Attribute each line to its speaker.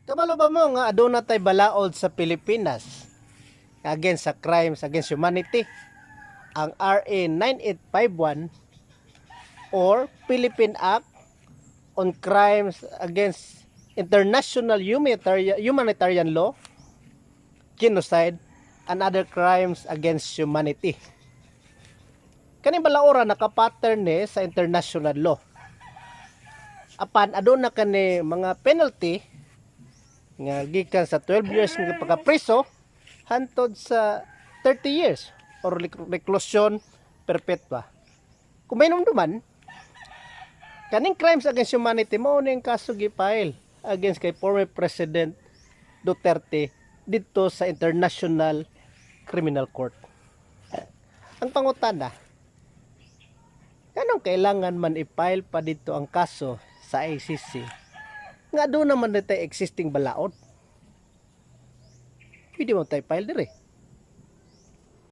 Speaker 1: Kabalo ba mo nga aduna tay balaod sa Pilipinas against sa crimes against humanity ang RA 9851 or Philippine Act on Crimes Against International Humanitarian Law, Genocide, and Other Crimes Against Humanity. Kani balaora naka-pattern ni sa international law. Apan aduna kani mga penalty nga gikan sa 12 years nga pagka-preso hantod sa 30 years or reclusion perpetua. Kung may duman, kaning crimes against humanity mo ning kaso gi-file against kay former President Duterte dito sa International Criminal Court. Ang pangutana, kanong kailangan man i-file pa dito ang kaso sa ICC? Nga doon naman dito existing balaod. Pwede mo tayo file dire.